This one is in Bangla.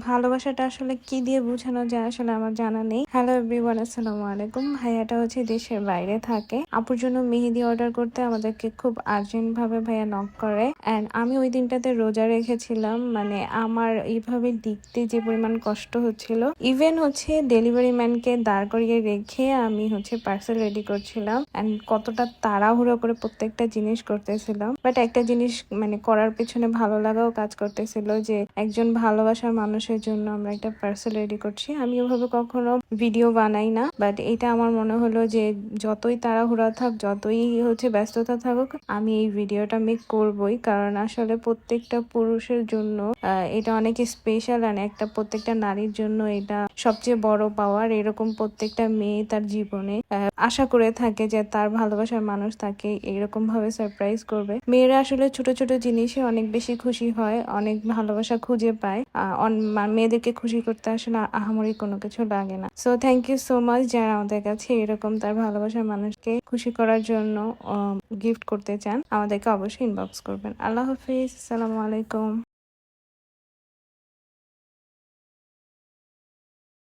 ভালোবাসাটা আসলে কি দিয়ে বোঝানো যায় আসলে আমার জানা নেই। হ্যালো এভরিওয়ান, আসসালামু আলাইকুম। ভাইয়াটা হচ্ছে দেশের বাইরে থাকে। আপুর জন্য মেহেদি অর্ডার করতে আমাদেরকে খুব আর্জেন্ট ভাবে ভাইয়া নক করে। এন্ড আমি ওই দিনটাতে রোজা রেখেছিলাম, মানে আমার এইভাবে লিখতে যে পরিমাণ কষ্ট হচ্ছিল, ইভেন হচ্ছে ডেলিভারি ম্যানকে দাঁড় করিয়ে রেখে আমি হচ্ছে পার্সেল রেডি করছিলাম। এন্ড কতটা তাড়াহুড়ো করে প্রত্যেকটা জিনিস করতেছিলাম, বাট একটা জিনিস মানে করার পেছনে ভালো লাগাও কাজ করতেছিল যে একজন ভালোবাসার মানুষের জন্য আমরা একটা পার্সেল রেডি করছি। আমি ওভাবে কখনো ভিডিও বানাই না, বাট এটা আমার মনে হলো যে যতই তাড়াহুড়া থাক, যতই হচ্ছে ব্যস্ততা থাকুক, আমি এই ভিডিওটা মেক করবই। কারণ আসলে প্রত্যেকটা পুরুষের জন্য এটা অনেক স্পেশাল, আর একটা প্রত্যেকটা নারীর জন্য এটা সবচেয়ে বড় পাওয়ার। এরকম প্রত্যেকটা মেয়ে তার জীবনে আশা করে থাকে যে তার ভালোবাসার মানুষ তাকে এরকম ভাবে সারপ্রাইজ করবে। মেয়েরা আসলে ছোট ছোট জিনিসে অনেক বেশি খুশি হয়, অনেক ভালোবাসা খুঁজে পায়। মেয়েদেরকে খুশি করতে আসলে আহামরি কোনো কিছু লাগে না। So thank you so much যারা আমাদের কাছে এরকম তার ভালোবাসার মানুষকে খুশি করার জন্য গিফট করতে চান, আমাদেরকে অবশ্যই ইনবক্স করবেন। আল্লাহ হাফিজ, আসসালামু আলাইকুম।